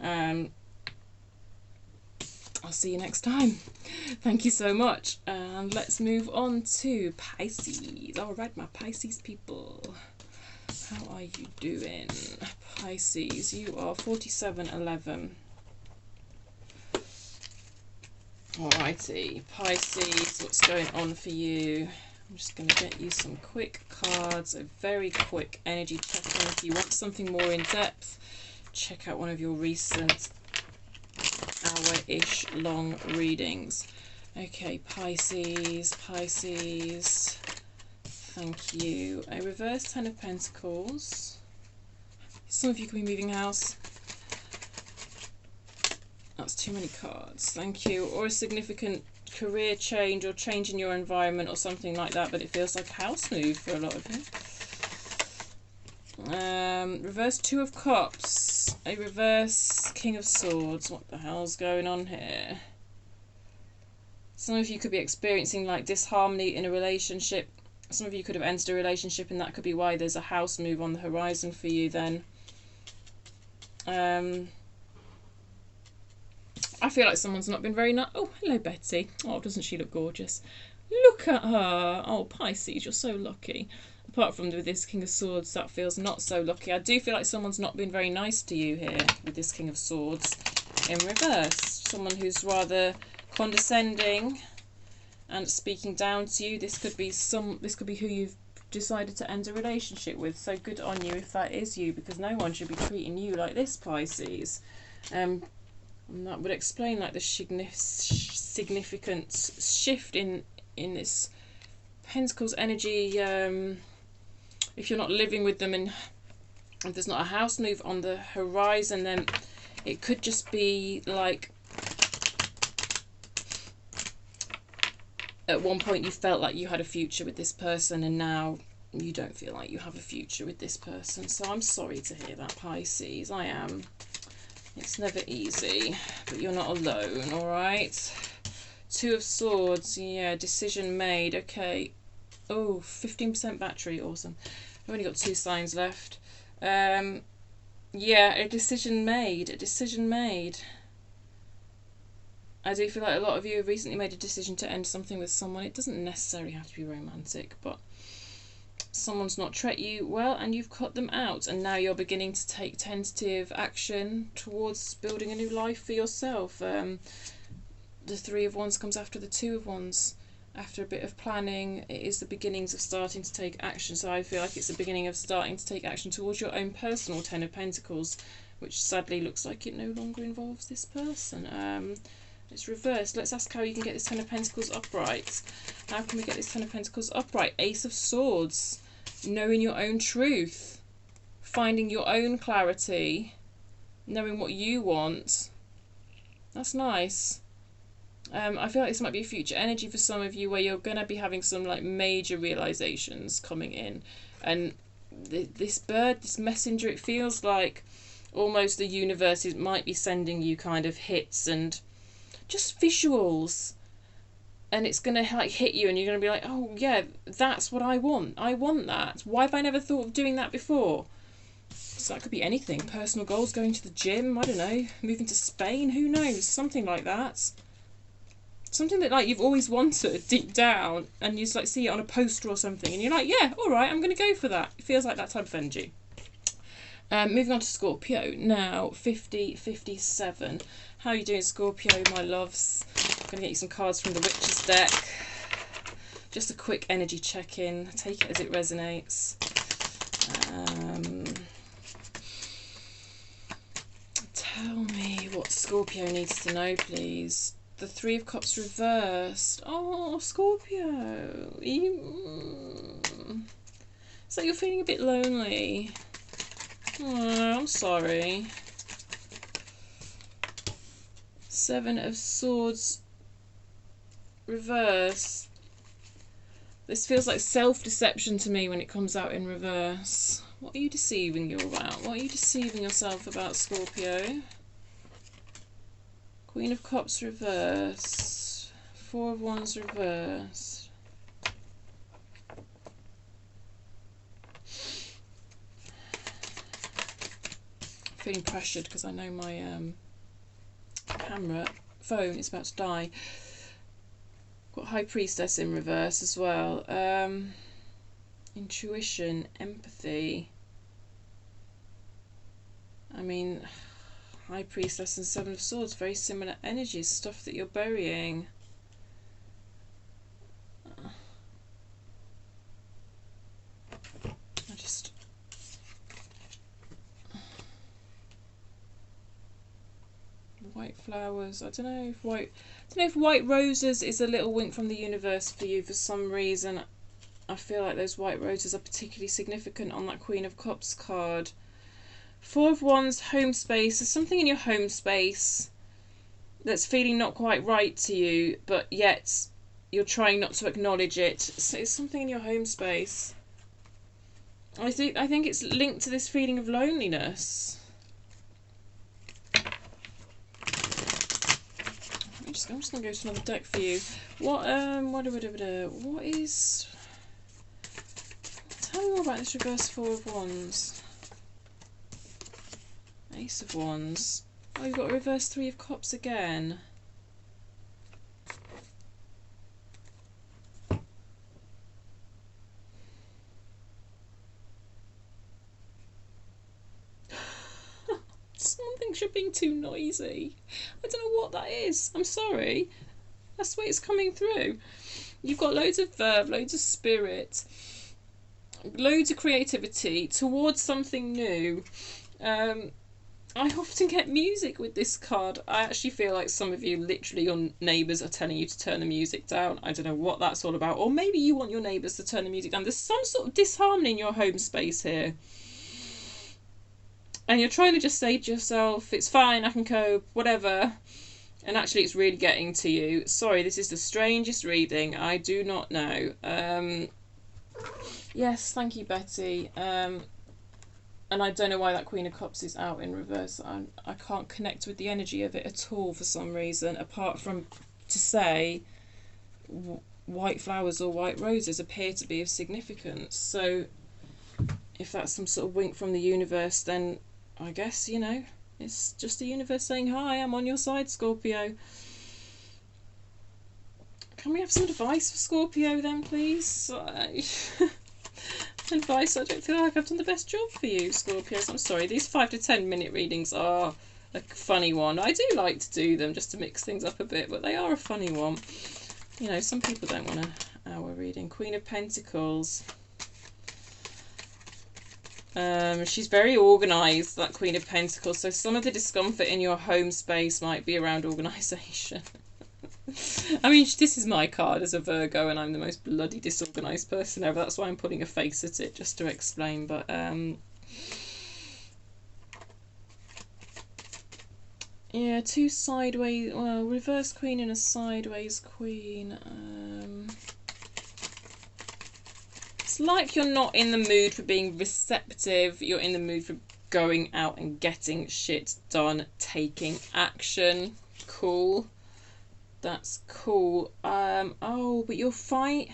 Speaker 1: I'll see you next time. Thank you so much. And let's move on to Pisces. All right, my Pisces people. How are you doing? Pisces, you are 4711. Alrighty, Pisces, what's going on for you? I'm just going to get you some quick cards, a very quick energy check-in. If you want something more in depth, check out one of your recent hour-ish long readings. Okay, Pisces, thank you. A reverse Ten of Pentacles. Some of you can be moving house. That's too many cards, thank you. Or a significant career change or change in your environment or something like that, but it feels like a house move for a lot of you. Reverse Two of Cups, a reverse King of Swords. What the hell's going on here? Some of you could be experiencing like disharmony in a relationship. Some of you could have entered a relationship, and that could be why there's a house move on the horizon for you then. I feel like someone's not been very nice. Oh, hello, Betsy. Oh, doesn't she look gorgeous? Look at her. Oh, Pisces, you're so lucky. Apart from with this King of Swords, that feels not so lucky. I do feel like someone's not been very nice to you here with this King of Swords in reverse. Someone who's rather condescending and speaking down to you. This could be who you've decided to end a relationship with. So good on you if that is you, because no one should be treating you like this, Pisces. And that would explain like the significant shift in this Pentacles energy. If you're not living with them and if there's not a house move on the horizon, then it could just be like at one point you felt like you had a future with this person, and now you don't feel like you have a future with this person. So I'm sorry to hear that, Pisces. I am. It's never easy, but you're not alone, all right? Two of Swords, yeah, decision made. Okay. Oh, 15% battery, awesome. I've only got 2 signs left. Yeah, a decision made, I do feel like a lot of you have recently made a decision to end something with someone. It doesn't necessarily have to be romantic, but Someone's not treated you well and you've cut them out, and now you're beginning to take tentative action towards building a new life for yourself. The Three of Wands comes after the Two of Wands. After a bit of planning, it is the beginnings of starting to take action. So I feel like it's the beginning of starting to take action towards your own personal Ten of Pentacles, which sadly looks like it no longer involves this person. It's reversed. Let's ask how you can get this Ten of Pentacles upright. How can we get this Ten of Pentacles upright? Ace of Swords. Knowing your own truth. Finding your own clarity. Knowing what you want. That's nice. I feel like this might be a future energy for some of you where you're going to be having some like major realizations coming in. And this bird, this messenger, it feels like almost the universe might be sending you kind of hits and just visuals. And it's going to like hit you and you're going to be like, oh yeah, that's what I want. I want that. Why have I never thought of doing that before? So that could be anything. Personal goals, going to the gym, I don't know, moving to Spain, who knows? Something like that. Something that like you've always wanted deep down, and you just like see it on a poster or something and you're like, yeah, all right, I'm going to go for that. It feels like that type of energy. Moving on to Scorpio now, 50-57. How are you doing, Scorpio, my loves? I'm going to get you some cards from the Witch's deck. Just a quick energy check-in. Take it as it resonates. Tell me what Scorpio needs to know, please. The Three of Cups reversed. Oh, Scorpio. So you're feeling a bit lonely. Oh, I'm sorry. Seven of Swords reverse. This feels like self-deception to me when it comes out in reverse. What are you deceiving you about? What are you deceiving yourself about, Scorpio? Queen of Cups reversed. Four of Wands reversed. Feeling pressured because I know my phone is about to die. Got High Priestess in reverse as well. Intuition, empathy. I mean, High Priestess and Seven of Swords, very similar energies, stuff that you're burying. White flowers. I don't know if white roses is a little wink from the universe for you for some reason. I feel like those white roses are particularly significant on that Queen of Cups card. Four of Wands, home space. There's something in your home space that's feeling not quite right to you, but yet you're trying not to acknowledge it. So it's something in your home space. I think it's linked to this feeling of loneliness. I'm just gonna go to another deck for you. What is? Tell me more about this reverse Four of Wands. Ace of Wands. Oh, you've got a reverse Three of Cups again. You're being too noisy. I don't know what that is. I'm sorry. That's the way it's coming through. You've got loads of verve, loads of spirit, loads of creativity towards something new. I often get music with this card. I actually feel like some of you, literally your neighbours are telling you to turn the music down. I don't know what that's all about. Or maybe you want your neighbours to turn the music down. There's some sort of disharmony in your home space here. And you're trying to just say to yourself, it's fine, I can cope, whatever. And actually it's really getting to you. Sorry, this is the strangest reading. I do not know. Yes, thank you, Betty. And I don't know why that Queen of Cups is out in reverse. I can't connect with the energy of it at all for some reason, apart from to say white flowers or white roses appear to be of significance. So if that's some sort of wink from the universe, then I guess, you know, it's just the universe saying, hi, I'm on your side, Scorpio. Can we have some advice for Scorpio then, please? advice. I don't feel like I've done the best job for you, Scorpios. I'm sorry. These 5 to 10 minute readings are a funny one. I do like to do them just to mix things up a bit, but they are a funny one. You know, some people don't want an hour reading. Queen of Pentacles. She's very organised, that Queen of Pentacles, so some of the discomfort in your home space might be around organisation. I mean, this is my card as a Virgo, and I'm the most bloody disorganised person ever. That's why I'm putting a face at it, just to explain. But yeah, 2 sideways, well, reverse queen and a sideways queen. It's like you're not in the mood for being receptive. You're in the mood for going out and getting shit done, taking action. Cool. That's cool. Oh, but you'll fight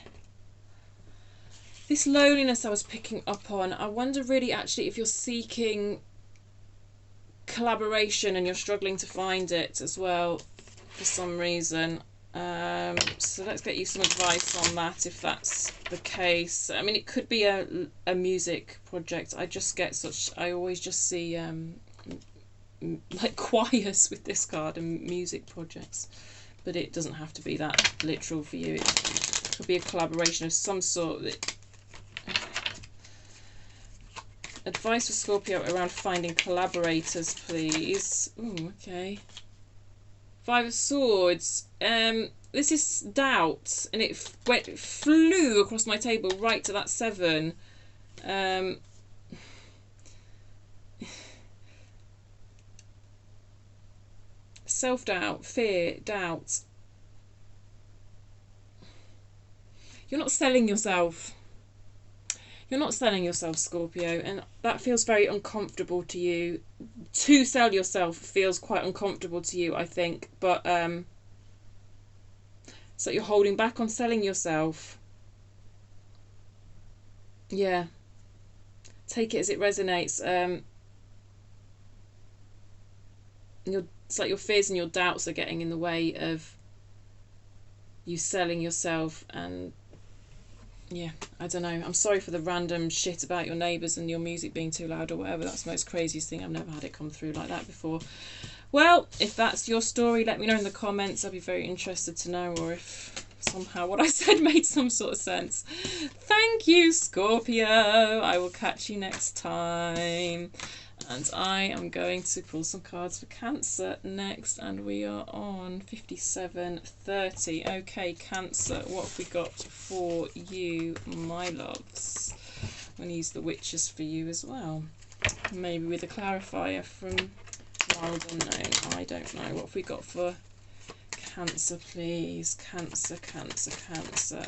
Speaker 1: this loneliness I was picking up on. I wonder really actually if you're seeking collaboration and you're struggling to find it as well for some reason. So let's get you some advice on that if that's the case. I mean, it could be a music project. I just get such, I always just see like choirs with this card and music projects, but it doesn't have to be that literal for you. It could be a collaboration of some sort. Advice for Scorpio around finding collaborators, please. Ooh, okay. 5 of Swords. This is doubt, and it flew across my table right to that 7. Self-doubt, fear, doubt. You're not selling yourself. You're not selling yourself, Scorpio, and that feels very uncomfortable to you. To sell yourself feels quite uncomfortable to you, I think, but so you're holding back on selling yourself. Yeah. Take it as it resonates. It's like your fears and your doubts are getting in the way of you selling yourself, and yeah, I don't know. I'm sorry for the random shit about your neighbours and your music being too loud or whatever. That's the most craziest thing. I've never had it come through like that before. Well, if that's your story, let me know in the comments. I'd be very interested to know, or if somehow what I said made some sort of sense. Thank you, Scorpio. I will catch you next time. And I am going to pull some cards for Cancer next, and we are on 57:30. Okay, Cancer, what have we got for you, my loves? I'm going to use the Witches for you as well. Maybe with a clarifier from Wild Unknown. I don't know. What have we got for Cancer, please? Cancer, Cancer, Cancer.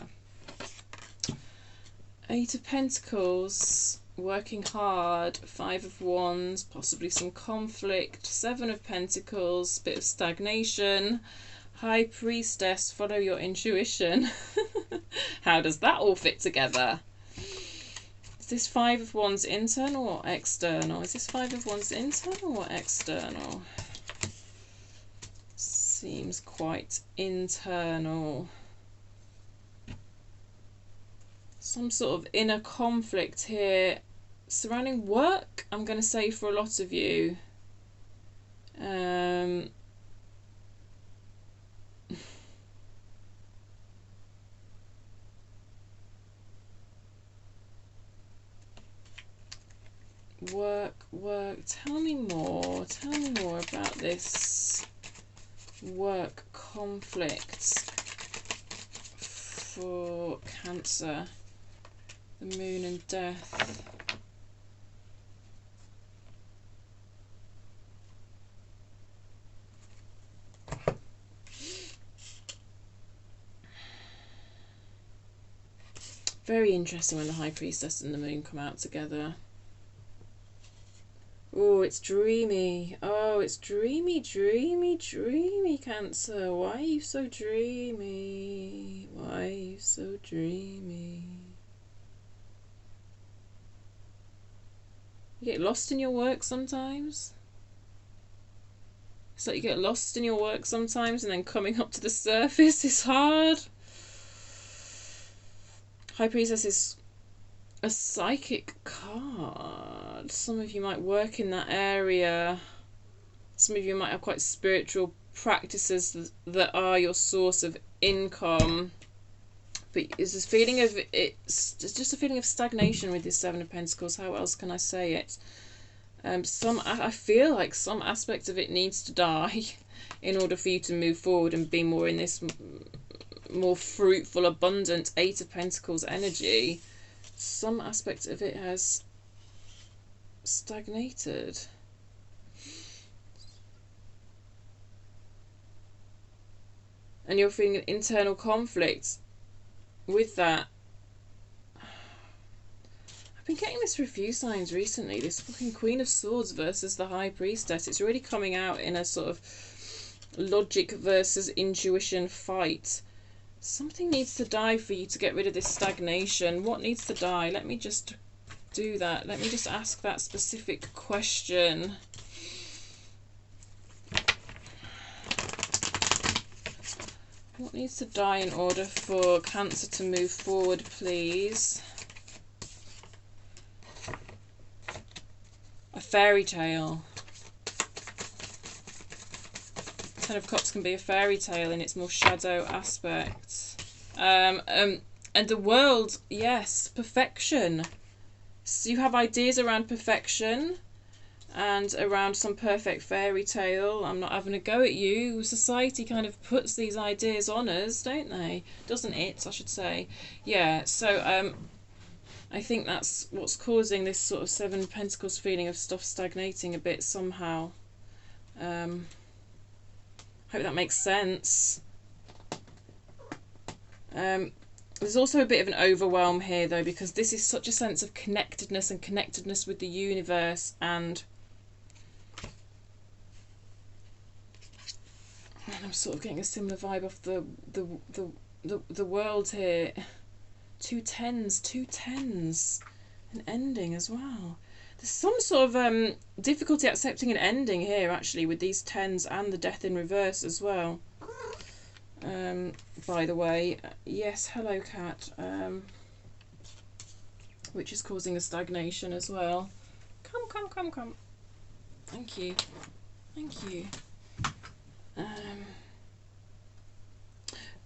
Speaker 1: 8 of Pentacles. Working hard. 5 of Wands, possibly some conflict. 7 of Pentacles, bit of stagnation. High Priestess, follow your intuition. How does that all fit together? Is this 5 of Wands internal or external? Is this 5 of Wands internal or external? Seems quite internal. Some sort of inner conflict here surrounding work, I'm going to say, for a lot of you. Work, tell me more about this work conflict for Cancer. The Moon and Death. Very interesting when the High Priestess and the Moon come out together. Oh, it's dreamy. Oh, it's dreamy, dreamy, dreamy, Cancer. Why are you so dreamy? Why are you so dreamy? You get lost in your work sometimes. It's like you get lost in your work sometimes, and then coming up to the surface is hard. High Priestess is a psychic card. Some of you might work in that area. Some of you might have quite spiritual practices that are your source of income. But it's this feeling of, it's just a feeling of stagnation with this Seven of Pentacles. How else can I say it? I feel like some aspect of it needs to die in order for you to move forward and be more in this more fruitful, abundant Eight of Pentacles energy. Some aspect of it has stagnated. And you're feeling an internal conflict with that. I've been getting this for a few signs recently. This fucking Queen of Swords versus the High Priestess. It's really coming out in a sort of logic versus intuition fight. Something needs to die for you to get rid of this stagnation. What needs to die? Let me just do that. Let me just ask that specific question. What needs to die in order for Cancer to move forward, please? A fairy tale. Ten of Cups can be a fairy tale in its more shadow aspect. And the world, yes, perfection. So you have ideas around perfection and around some perfect fairy tale. I'm not having a go at you. Society kind of puts these ideas on us, don't they? Doesn't it, I should say. Yeah, so I think that's what's causing this sort of Seven of Pentacles feeling of stuff stagnating a bit somehow. Hope that makes sense. There's also a bit of an overwhelm here though, because this is such a sense of connectedness and connectedness with the universe, and I'm sort of getting a similar vibe off the world here. Two tens, an ending as well. There's some sort of difficulty accepting an ending here, actually, with these tens and the death in reverse as well. By the way, yes, hello cat. Which is causing a stagnation as well. Come. Thank you.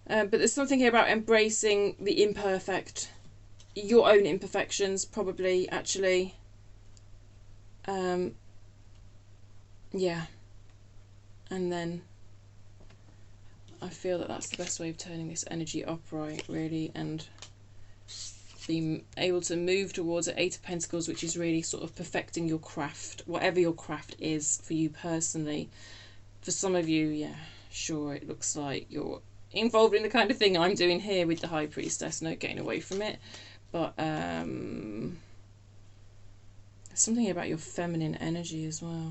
Speaker 1: But there's something here about embracing the imperfect, your own imperfections, probably, actually. Yeah, and then I feel that that's the best way of turning this energy upright, really, and being able to move towards an Eight of Pentacles, which is really sort of perfecting your craft, whatever your craft is for you personally. For some of you, yeah, sure, it looks like you're involved in the kind of thing I'm doing here with the High Priestess, no getting away from it, but there's something about your feminine energy as well,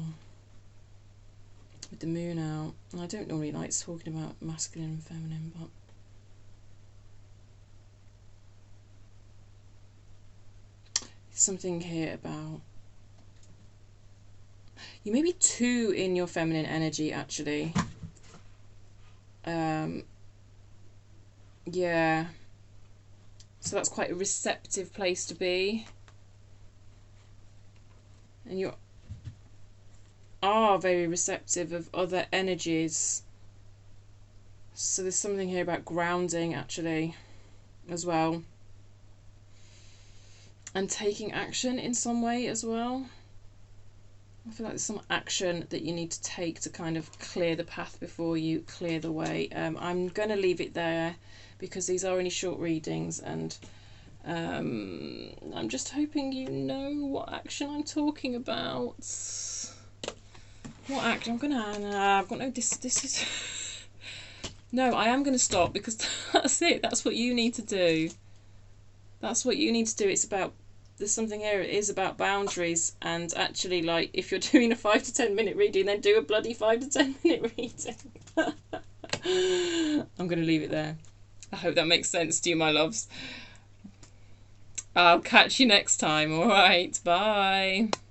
Speaker 1: with the moon out. And I don't normally like talking about masculine and feminine, but there's something here about you may be two in your feminine energy, actually. Yeah, so that's quite a receptive place to be, and you are very receptive of other energies. So there's something here about grounding, actually, as well, and taking action in some way as well. I feel like there's some action that you need to take to kind of clear the path before you, clear the way. I'm going to leave it there because these are only short readings, and I'm just hoping you know what action I'm talking about. What action? I've got no, this is... No, I am going to stop because that's it. That's what you need to do. That's what you need to do. It's about... There's something here, it is about boundaries, and actually, like, if you're doing a 5 to 10 minute reading, then do a bloody 5 to 10 minute reading. I'm going to leave it there. I hope that makes sense to you, my loves. I'll catch you next time, alright? Bye.